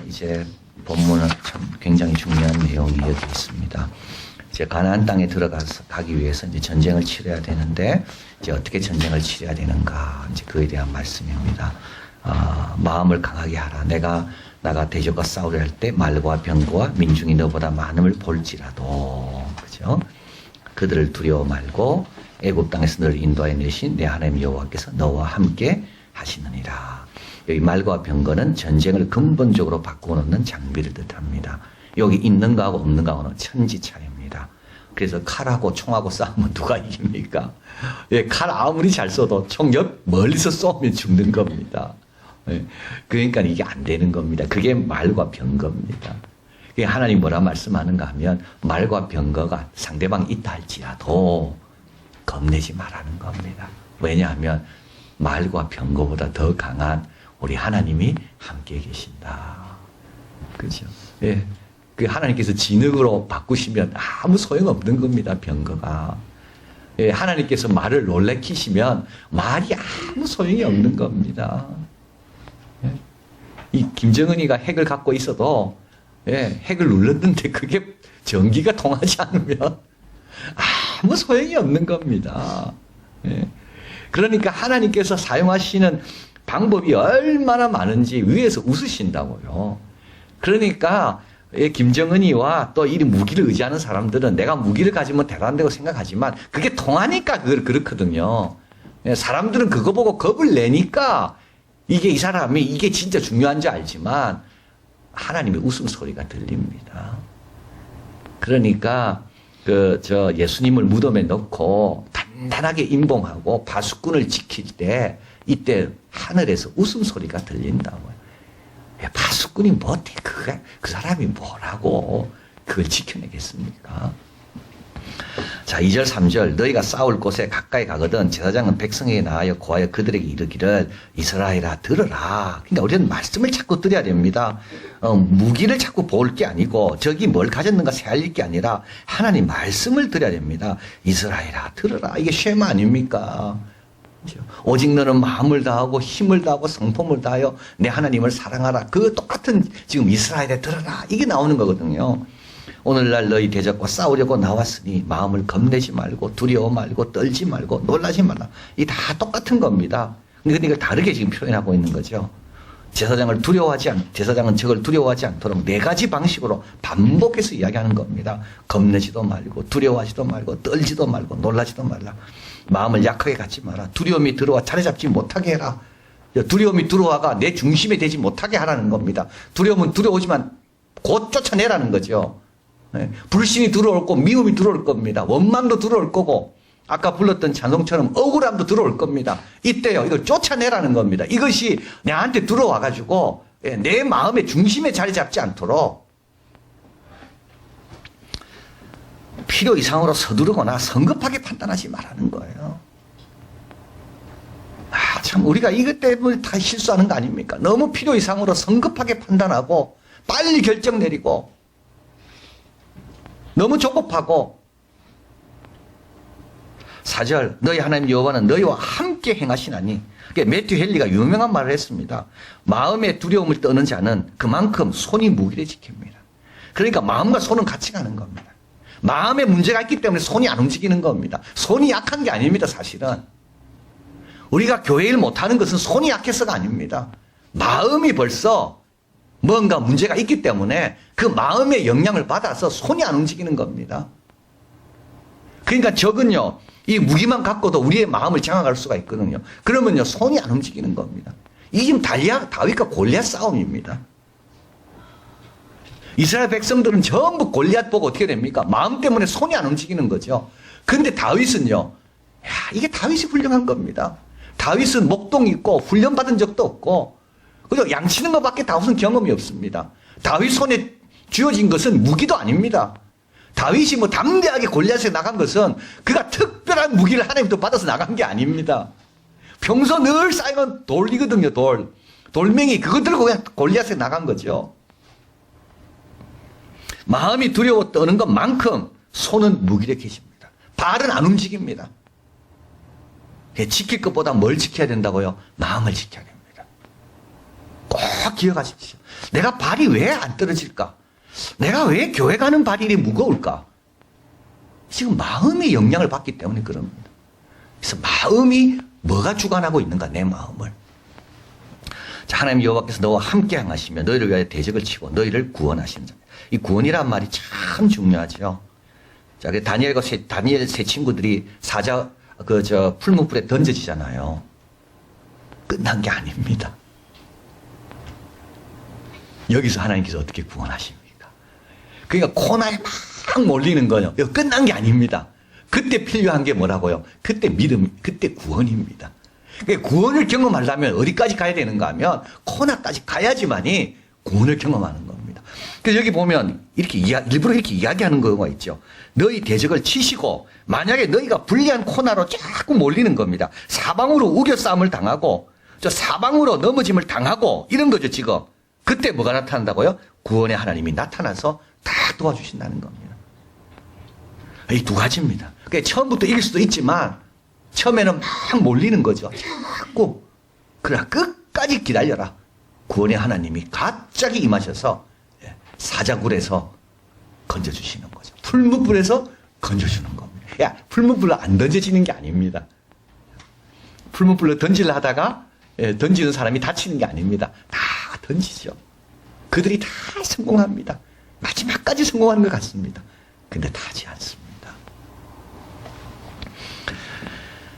이제 본문은 참 굉장히 중요한 내용이 여기 있습니다. 이제 가나안 땅에 가기 위해서 이제 전쟁을 치러야 되는데 이제 어떻게 전쟁을 치러야 되는가 이제 그에 대한 말씀입니다. 마음을 강하게 하라. 나가 대적과 싸우려 할 때 말과 병거와 민중이 너보다 많음을 볼지라도 그죠? 그들을 두려워 말고 애굽 땅에서 너를 인도하여 내신 내 하나님 여호와께서 너와 함께 하시느니라. 여기 말과 병거는 전쟁을 근본적으로 바꾸어 놓는 장비를 뜻합니다. 여기 있는 거하고 없는 거하고는 천지 차이입니다. 그래서 칼하고 총하고 싸우면 누가 이깁니까? 예, 칼 아무리 잘 쏘도 총 옆 멀리서 쏘면 죽는 겁니다. 예, 그러니까 이게 안 되는 겁니다. 그게 말과 병거입니다. 하나님 뭐라 말씀하는가 하면 말과 병거가 상대방이 있다 할지라도 겁내지 말라는 겁니다. 왜냐하면 말과 병거보다 더 강한 우리 하나님이 함께 계신다. 그렇죠? 예. 그 하나님께서 진흙으로 바꾸시면 아무 소용없는 겁니다. 병거가. 예, 하나님께서 말을 놀래키시면 말이 아무 소용이 없는 겁니다. 예. 이 김정은이가 핵을 갖고 있어도 예, 핵을 눌렀는데 그게 전기가 통하지 않으면 아무 소용이 없는 겁니다. 예. 그러니까 하나님께서 사용하시는 방법이 얼마나 많은지 위에서 웃으신다고요. 그러니까 김정은이와 또 이 무기를 의지하는 사람들은 내가 무기를 가지면 대단하다고 생각하지만 그게 통하니까 그걸 그렇거든요. 사람들은 그거 보고 겁을 내니까 이 사람이 이게 진짜 중요한지 알지만 하나님의 웃음소리가 들립니다. 그러니까 예수님을 무덤에 넣고 단단하게 임봉하고 파수꾼을 지킬 때 이때 하늘에서 웃음소리가 들린다고요. 파수꾼이 못해. 그 사람이 뭐라고 그걸 지켜내겠습니까? 자, 2절 3절 너희가 싸울 곳에 가까이 가거든 제사장은 백성에게 나아여 고하여 그들에게 이르기를 이스라엘아 들으라. 그러니까 우리는 말씀을 자꾸 드려야 됩니다. 무기를 자꾸 볼 게 아니고 저기 뭘 가졌는가 세알릴 게 아니라 하나님 말씀을 드려야 됩니다. 이스라엘아 들으라. 이게 쉐마 아닙니까? 오직 너는 마음을 다하고 힘을 다하고 성품을 다하여 내 하나님을 사랑하라. 그 똑같은 지금 이스라엘에 들어라. 이게 나오는 거거든요. 오늘날 너희 대적과 싸우려고 나왔으니 마음을 겁내지 말고 두려워 말고 떨지 말고 놀라지 말라. 이 다 똑같은 겁니다. 근데 이걸 다르게 지금 표현하고 있는 거죠. 제사장은 적을 두려워하지 않도록 네 가지 방식으로 반복해서 이야기하는 겁니다. 겁내지도 말고 두려워하지도 말고 떨지도 말고 놀라지도 말라. 마음을 약하게 갖지 마라. 두려움이 들어와 자리 잡지 못하게 해라. 두려움이 들어와가 내 중심에 되지 못하게 하라는 겁니다. 두려움은 들어오지만 곧 쫓아내라는 거죠. 불신이 들어올 거고 미움이 들어올 겁니다. 원망도 들어올 거고 아까 불렀던 찬송처럼 억울함도 들어올 겁니다. 이때요. 이걸 쫓아내라는 겁니다. 이것이 내한테 들어와가지고 내 마음의 중심에 자리 잡지 않도록 필요 이상으로 서두르거나 성급하게 판단하지 말라는 거예요. 참 우리가 이것 때문에 다 실수하는 거 아닙니까? 너무 필요 이상으로 성급하게 판단하고 빨리 결정 내리고 너무 조급하고 4절 너희 하나님 여호와는 너희와 함께 행하시나니 매튜 헨리가 유명한 말을 했습니다. 마음의 두려움을 떠는 자는 그만큼 손이 무기를 지킵니다. 그러니까 마음과 손은 같이 가는 겁니다. 마음에 문제가 있기 때문에 손이 안 움직이는 겁니다. 손이 약한 게 아닙니다. 사실은 우리가 교회 일 못하는 것은 손이 약해서가 아닙니다. 마음이 벌써 뭔가 문제가 있기 때문에 그 마음의 영향을 받아서 손이 안 움직이는 겁니다. 그러니까 적은요 이 무기만 갖고도 우리의 마음을 장악할 수가 있거든요. 그러면요 손이 안 움직이는 겁니다. 이게 지금 다윗과 골리앗 싸움입니다. 이스라엘 백성들은 전부 골리앗 보고 어떻게 됩니까? 마음 때문에 손이 안 움직이는 거죠. 근데 다윗은요, 이게 다윗이 훌륭한 겁니다. 다윗은 목동이 있고 훈련받은 적도 없고 그저 양치는 것밖에 다윗은 경험이 없습니다. 다윗 손에 쥐어진 것은 무기도 아닙니다. 다윗이 담대하게 골리앗에 나간 것은 그가 특별한 무기를 하나님부터 받아서 나간 게 아닙니다. 평소 늘 쌓이는 돌이거든요. 돌멩이 그거 들고 그냥 골리앗에 나간 거죠. 마음이 두려워 떠는 것만큼 손은 무기력해집니다. 발은 안 움직입니다. 지킬 것보다 뭘 지켜야 된다고요? 마음을 지켜야 됩니다. 꼭 기억하십시오. 내가 발이 왜 안 떨어질까? 내가 왜 교회 가는 발이 이렇게 무거울까? 지금 마음이 영향을 받기 때문에 그런 겁니다. 그래서 마음이 뭐가 주관하고 있는가? 내 마음을. 자, 하나님 여호와께서 너와 함께 행하시며 너희를 위하여 대적을 치고 너희를 구원하시는 자. 이 구원이란 말이 참 중요하죠. 자, 다니엘 세 친구들이 풀무불에 던져지잖아요. 끝난 게 아닙니다. 여기서 하나님께서 어떻게 구원하십니까? 그러니까 코너에 막 몰리는 거요. 이거 끝난 게 아닙니다. 그때 필요한 게 뭐라고요? 그때 믿음, 그때 구원입니다. 그러니까 구원을 경험하려면 어디까지 가야 되는가 하면 코너까지 가야지만이 구원을 경험하는 겁니다. 그래서 여기 보면 이렇게 일부러 이렇게 이야기하는 경우가 있죠. 너희 대적을 치시고 만약에 너희가 불리한 코너로 자꾸 몰리는 겁니다. 사방으로 우겨싸움을 당하고 저 사방으로 넘어짐을 당하고 이런 거죠 지금. 그때 뭐가 나타난다고요? 구원의 하나님이 나타나서 다 도와주신다는 겁니다. 이 두 가지입니다. 그러니까 처음부터 이길 수도 있지만 처음에는 막 몰리는 거죠. 자꾸. 그러나 끝까지 기다려라. 구원의 하나님이 갑자기 임하셔서 사자굴에서 건져주시는 거죠. 풀무불에서 건져주는 겁니다. 야, 풀무불로 안 던져지는 게 아닙니다. 풀무불로 던지려 하다가 던지는 사람이 다치는 게 아닙니다. 다 던지죠. 그들이 다 성공합니다. 마지막까지 성공하는 것 같습니다. 근데 다 하지 않습니다.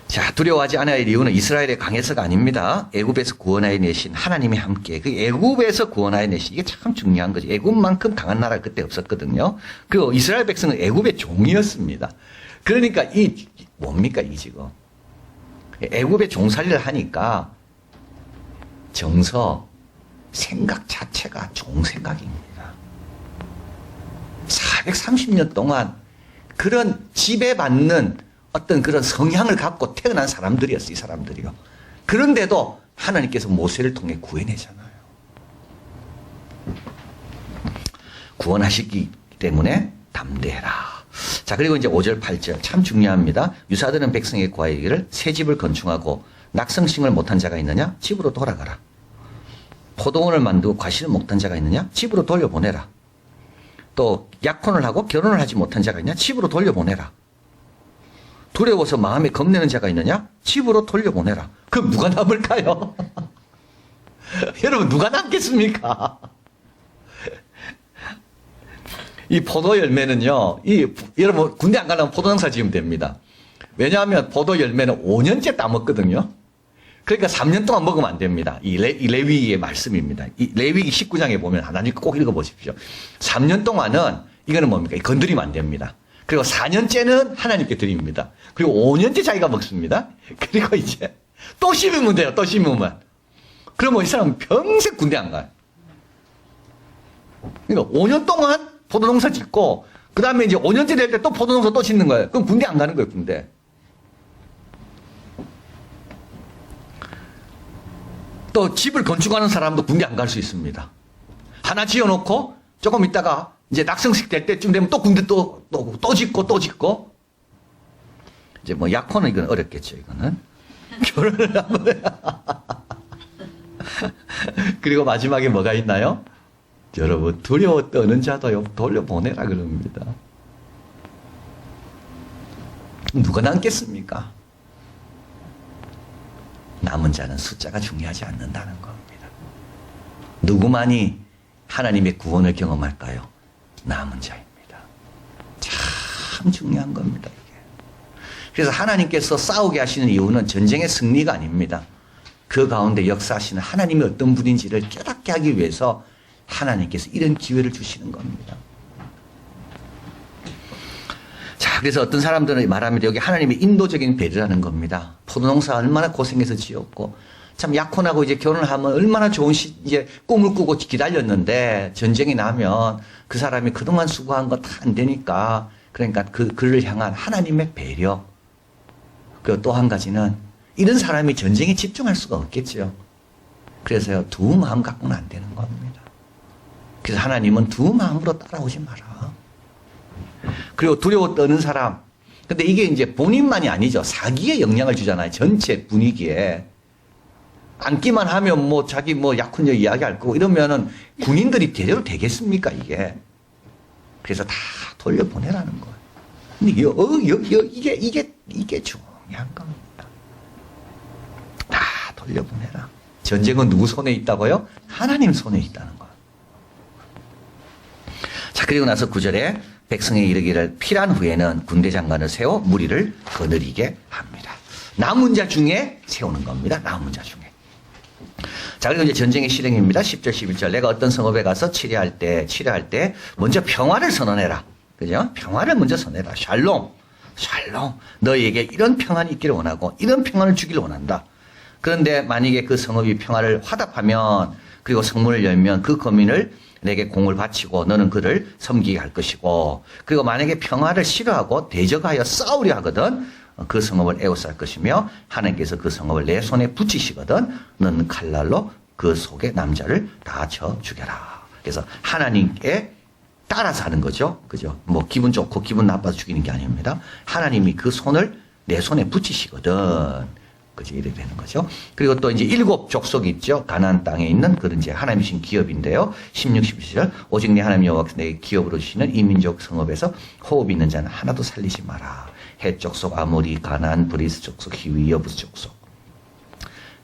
자, 두려워하지 않아야 할 이유는 이스라엘의 강해서가 아닙니다. 애굽에서 구원하여 내신 하나님이 함께. 그 애굽에서 구원하여 내신 이게 참 중요한 거죠. 애굽만큼 강한 나라가 그때 없었거든요. 그 이스라엘 백성은 애굽의 종이었습니다. 그러니까 뭡니까 이 지금. 애굽의 종살이를 하니까 정서, 생각 자체가 종생각입니다. 430년 동안 그런 지배받는 어떤 그런 성향을 갖고 태어난 사람들이었어요, 이 사람들이요. 그런데도 하나님께서 모세를 통해 구해내잖아요. 구원하시기 때문에 담대해라. 자, 그리고 이제 5절, 8절 참 중요합니다. 유사되는 백성에게 구하기를 새 집을 건축하고 낙성식을 못한 자가 있느냐? 집으로 돌아가라. 포도원을 만들고 과실을 못한 자가 있느냐? 집으로 돌려보내라. 또 약혼을 하고 결혼을 하지 못한 자가 있느냐? 집으로 돌려보내라. 두려워서 마음에 겁내는 자가 있느냐? 집으로 돌려보내라. 그럼 누가 남을까요? 여러분 누가 남겠습니까? 이 포도 열매는요, 여러분 군대 안 가려면 포도농사 지으면 됩니다. 왜냐하면 포도 열매는 5년째 따먹거든요. 그러니까 3년 동안 먹으면 안 됩니다. 이 레위기의 말씀입니다. 이 레위기 19장에 보면 하나님 꼭 읽어보십시오. 3년 동안은 이거는 뭡니까? 건드리면 안 됩니다. 그리고 4년째는 하나님께 드립니다. 그리고 5년째 자기가 먹습니다. 그리고 이제 또 심으면 돼요. 또 심으면. 그러면 이 사람은 평생 군대 안 가요. 그러니까 5년 동안 포도농사 짓고 그 다음에 이제 5년째 될 때 또 포도농사 또 짓는 거예요. 그럼 군대 안 가는 거예요. 군대. 또 집을 건축하는 사람도 군대 안 갈 수 있습니다. 하나 지어놓고 조금 있다가 이제 낙성식 될 때쯤 되면 또 군대 또 짓고. 이제 뭐 약혼은 이건 어렵겠죠, 이거는. 결혼을 하면. 그리고 마지막에 뭐가 있나요? 여러분, 두려워 떠는 자도 돌려보내라 그럽니다. 누가 남겠습니까? 남은 자는 숫자가 중요하지 않는다는 겁니다. 누구만이 하나님의 구원을 경험할까요? 남은 자입니다. 참 중요한 겁니다, 이게. 그래서 하나님께서 싸우게 하시는 이유는 전쟁의 승리가 아닙니다. 그 가운데 역사하시는 하나님이 어떤 분인지를 깨닫게 하기 위해서 하나님께서 이런 기회를 주시는 겁니다. 자, 그래서 어떤 사람들은 말합니다. 여기 하나님의 인도적인 배려라는 겁니다. 포도농사 얼마나 고생해서 지었고, 참 약혼하고 이제 결혼을 하면 얼마나 좋은 이제 꿈을 꾸고 기다렸는데 전쟁이 나면 그 사람이 그동안 수고한 거 다 안 되니까, 그러니까 그를 향한 하나님의 배려. 그리고 또 한 가지는 이런 사람이 전쟁에 집중할 수가 없겠죠. 그래서 두 마음 갖고는 안 되는 겁니다. 그래서 하나님은 두 마음으로 따라오지 마라. 그리고 두려워 떠는 사람. 근데 이게 이제 본인만이 아니죠. 사기에 영향을 주잖아요. 전체 분위기에. 앉기만 하면 뭐 자기 뭐 약혼녀 이야기할 거고 이러면은 군인들이 제대로 되겠습니까, 이게? 그래서 다 돌려보내라는 거예요. 근데 이게 중요한 겁니다. 다 돌려보내라. 전쟁은 누구 손에 있다고요? 하나님 손에 있다는 거예요. 자, 그리고 나서 9절에 백성에 이르기를 필요한 후에는 군대 장관을 세워 무리를 거느리게 합니다. 남은 자 중에 세우는 겁니다. 남은 자 중에. 자, 그리고 이제 전쟁의 실행입니다. 10절, 11절. 내가 어떤 성읍에 가서 치료할 때 먼저 평화를 선언해라. 그죠? 평화를 먼저 선언해라. 샬롬. 너희에게 이런 평안이 있기를 원하고, 이런 평안을 주기를 원한다. 그런데 만약에 그 성읍이 평화를 화답하면, 그리고 성문을 열면 그 거민을 내게 공을 바치고 너는 그를 섬기게 할 것이고, 그리고 만약에 평화를 싫어하고 대적하여 싸우려 하거든 그 성읍을 에워쌀 것이며 하나님께서 그 성읍을 내 손에 붙이시거든 너는 칼날로 그 속의 남자를 다 쳐 죽여라. 그래서 하나님께 따라서 하는 거죠. 그죠? 뭐 기분 좋고 기분 나빠서 죽이는 게 아닙니다. 하나님이 그 손을 내 손에 붙이시거든. 그죠? 이렇게 되는 거죠. 그리고 또 이제 7 족속이 있죠. 가나안 땅에 있는 그런 이제 하나님 주신 기업인데요. 16, 17절. 오직 내 하나님 여호와께서 내게 기업으로 주시는 이 민족 성읍에서 호흡 있는 자는 하나도 살리지 마라. 헷 족속, 아모리, 가나안, 브리스 족속, 히위, 여부스 족속.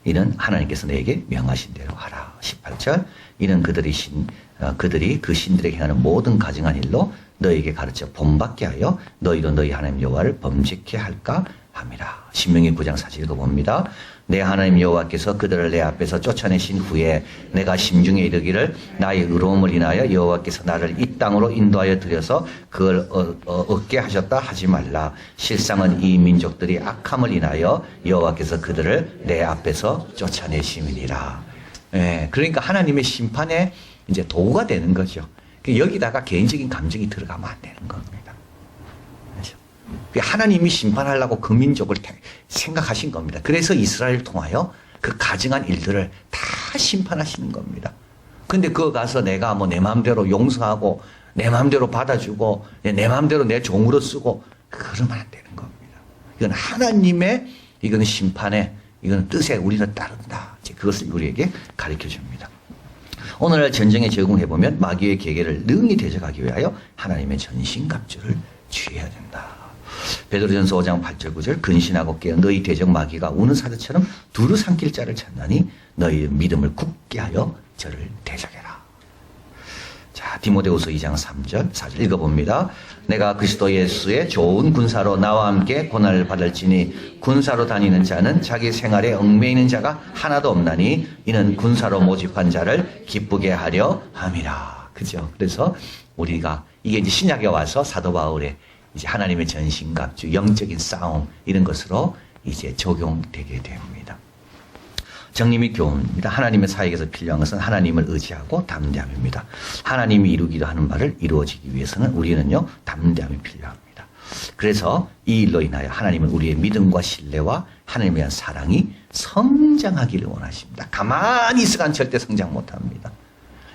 이는 하나님께서 내게 명하신 대로 하라. 18절. 이는 그들이 그 신들에게 행하는 모든 가증한 일로 너에게 가르쳐 본받게 하여 너희로 너희 하나님 여호와를 범죄케 할까 함이라. 신명기 9장 4절 읽어봅니다. 내 하나님 여호와께서 그들을 내 앞에서 쫓아내신 후에 내가 심중에 이르기를 나의 의로움을 인하여 여호와께서 나를 이 땅으로 인도하여 들여서 그걸 얻게 하셨다 하지 말라. 실상은 이 민족들이 악함을 인하여 여호와께서 그들을 내 앞에서 쫓아내심이니라. 예, 그러니까 하나님의 심판에 이제 도구가 되는 거죠. 여기다가 개인적인 감정이 들어가면 안 되는 겁니다. 하나님이 심판하려고 그 민족을 생각하신 겁니다. 그래서 이스라엘을 통하여 그 가증한 일들을 다 심판하시는 겁니다. 근데 그거 가서 내가 뭐 내 마음대로 용서하고 내 마음대로 받아주고 내 마음대로 내 종으로 쓰고 그러면 안 되는 겁니다. 이건 하나님의 이거는 심판에 이거는 뜻에 우리는 따른다. 그것을 우리에게 가르쳐 줍니다. 오늘날 전쟁에 적응해보면 마귀의 계계를 능히 대적하기 위하여 하나님의 전신갑주를 취해야 된다. 베드로전서 5장 8절 9절 근신하고 깨어 너희 대적 마귀가 우는 사자처럼 두루 삼킬 자를 찾나니 너희 믿음을 굳게 하여 저를 대적해라. 자, 디모데후서 2장 3절 4절 읽어봅니다. 내가 그리스도 예수의 좋은 군사로 나와 함께 고난을 받을지니 군사로 다니는 자는 자기 생활에 얽매이는 자가 하나도 없나니 이는 군사로 모집한 자를 기쁘게 하려 함이라. 그죠? 그래서 우리가 이게 이제 신약에 와서 사도 바울의 이제 하나님의 전신갑주, 영적인 싸움 이런 것으로 이제 적용되게 됩니다. 정리 및 교훈입니다. 하나님의 사역에서 필요한 것은 하나님을 의지하고 담대함입니다. 하나님이 이루기로 하는 바를 이루어지기 위해서는 우리는요 담대함이 필요합니다. 그래서 이 일로 인하여 하나님은 우리의 믿음과 신뢰와 하나님에 대한 사랑이 성장하기를 원하십니다. 가만히 있어간 절대 성장 못합니다.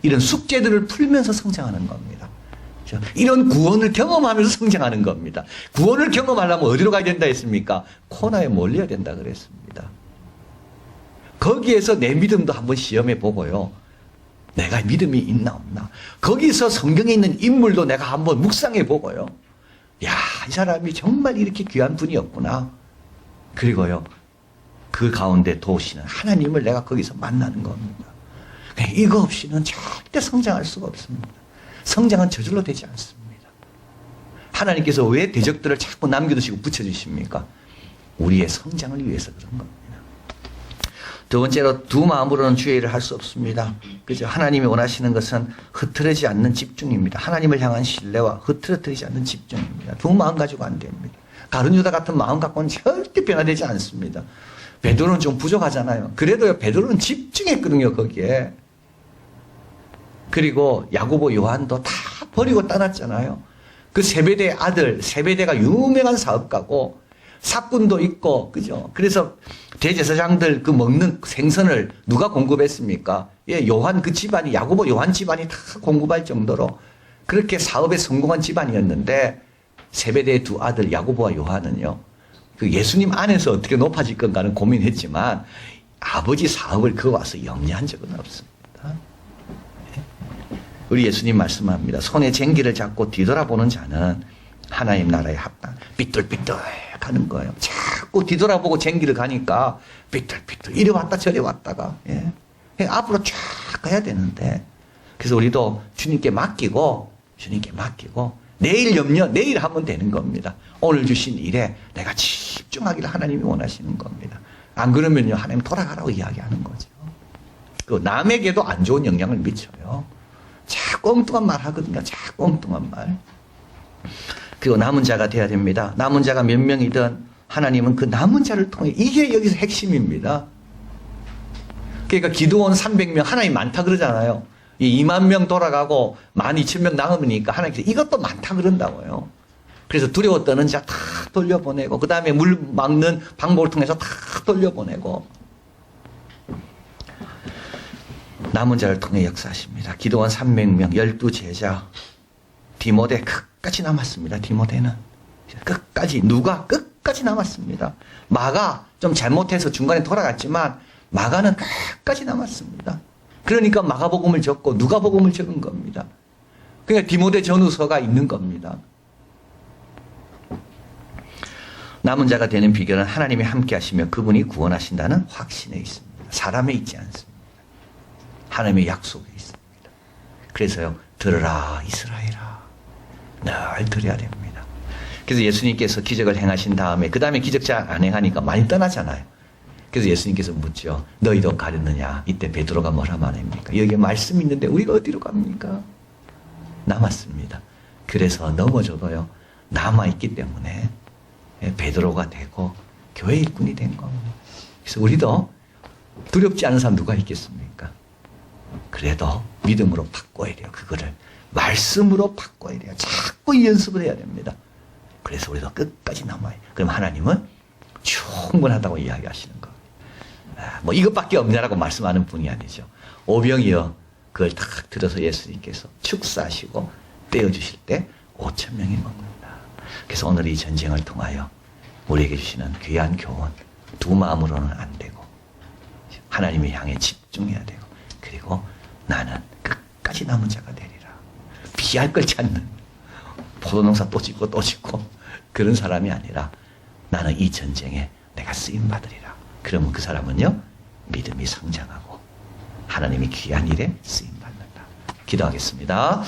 이런 숙제들을 풀면서 성장하는 겁니다. 이런 구원을 경험하면서 성장하는 겁니다. 구원을 경험하려면 어디로 가야 된다 했습니까? 코너에 몰려야 된다 그랬습니다. 거기에서 내 믿음도 한번 시험해 보고요. 내가 믿음이 있나 없나. 거기서 성경에 있는 인물도 내가 한번 묵상해 보고요. 야, 이 사람이 정말 이렇게 귀한 분이었구나. 그리고요, 그 가운데 도우시는 하나님을 내가 거기서 만나는 겁니다. 이거 없이는 절대 성장할 수가 없습니다. 성장은 저절로 되지 않습니다. 하나님께서 왜 대적들을 자꾸 남겨두시고 붙여주십니까? 우리의 성장을 위해서 그런 겁니다. 두 번째로 두 마음으로는 주의 일을 할 수 없습니다. 그죠? 하나님이 원하시는 것은 흐트러지지 않는 집중입니다. 하나님을 향한 신뢰와 흐트러뜨리지 않는 집중입니다. 두 마음 가지고 안 됩니다. 가룟 유다 같은 마음 갖고는 절대 변화되지 않습니다. 베드로는 좀 부족하잖아요. 그래도 베드로는 집중했거든요, 거기에. 그리고 야고보 요한도 다 버리고 떠났잖아요. 그 세베대의 아들, 세베대가 유명한 사업가고 사꾼도 있고, 그죠? 그래서 대제사장들 그 먹는 생선을 누가 공급했습니까? 예, 요한 그 집안이, 야고보 요한 집안이 다 공급할 정도로 그렇게 사업에 성공한 집안이었는데 세베대의 두 아들 야고보와 요한은요, 그 예수님 안에서 어떻게 높아질 건가는 고민했지만 아버지 사업을 그 와서 염려한 적은 없습니다. 우리 예수님 말씀합니다. 손에 쟁기를 잡고 뒤돌아보는 자는 하나님 나라에 합당. 삐뚤삐뚤 가는 거예요. 자꾸 뒤돌아보고 쟁기를 가니까 삐뚤삐뚤 이리 왔다 저리 왔다가 앞으로 쫙 가야 되는데, 그래서 우리도 주님께 맡기고 내일 하면 되는 겁니다. 오늘 주신 일에 내가 집중하기를 하나님이 원하시는 겁니다. 안 그러면요, 하나님 돌아가라고 이야기하는 거죠. 그 남에게도 안 좋은 영향을 미쳐요. 자꾸 엉뚱한 말 하거든요. 자꾸 엉뚱한 말. 그리고 남은 자가 돼야 됩니다. 남은 자가 몇 명이든 하나님은 그 남은 자를 통해, 이게 여기서 핵심입니다. 그러니까 기도원 300명, 하나님 많다 그러잖아요. 이 2만 명 돌아가고 12,000명 남으니까 하나님께서 이것도 많다 그런다고요. 그래서 두려워 떠는 자 다 돌려보내고, 그 다음에 물 막는 방법을 통해서 다 돌려보내고, 남은 자를 통해 역사하십니다. 기도원 300명, 12제자, 디모데 끝까지 남았습니다. 디모데는 끝까지, 누가 끝까지 남았습니다. 마가 좀 잘못해서 중간에 돌아갔지만 마가는 끝까지 남았습니다. 그러니까 마가복음을 적고 누가복음을 적은 겁니다. 그러니까 디모데 전후서가 있는 겁니다. 남은 자가 되는 비결은 하나님이 함께 하시며 그분이 구원하신다는 확신에 있습니다. 사람에 있지 않습니다. 하나님의 약속에 있습니다. 그래서요, 들으라 이스라엘아, 늘 들어야 됩니다. 그래서 예수님께서 기적을 행하신 다음에, 그 다음에 기적 잘 안 행하니까 많이 떠나잖아요. 그래서 예수님께서 묻죠. 너희도 가렸느냐? 이때 베드로가 뭐라 말합니까? 여기에 말씀이 있는데 우리가 어디로 갑니까? 남았습니다. 그래서 넘어져도요, 남아있기 때문에 베드로가 되고 교회 일꾼이 된 겁니다. 그래서 우리도 두렵지 않은 사람 누가 있겠습니까? 그래도 믿음으로 바꿔야 돼요. 그거를 말씀으로 바꿔야 돼요. 자꾸 이 연습을 해야 됩니다. 그래서 우리도 끝까지 남아요. 그럼 하나님은 충분하다고 이야기하시는 거예요. 뭐 이것밖에 없냐라고 말씀하는 분이 아니죠. 오병이어 그걸 딱 들어서 예수님께서 축사하시고 떼어주실 때 5,000명이 먹는다. 그래서 오늘 이 전쟁을 통하여 우리에게 주시는 귀한 교훈, 두 마음으로는 안 되고 하나님을 향해 집중해야 되고, 그리고 나는 끝까지 남은 자가 되리라. 피할 걸 찾는, 포도농사 또 짓고 또 짓고 그런 사람이 아니라 나는 이 전쟁에 내가 쓰임받으리라. 그러면 그 사람은요, 믿음이 성장하고 하나님이 귀한 일에 쓰임받는다. 기도하겠습니다.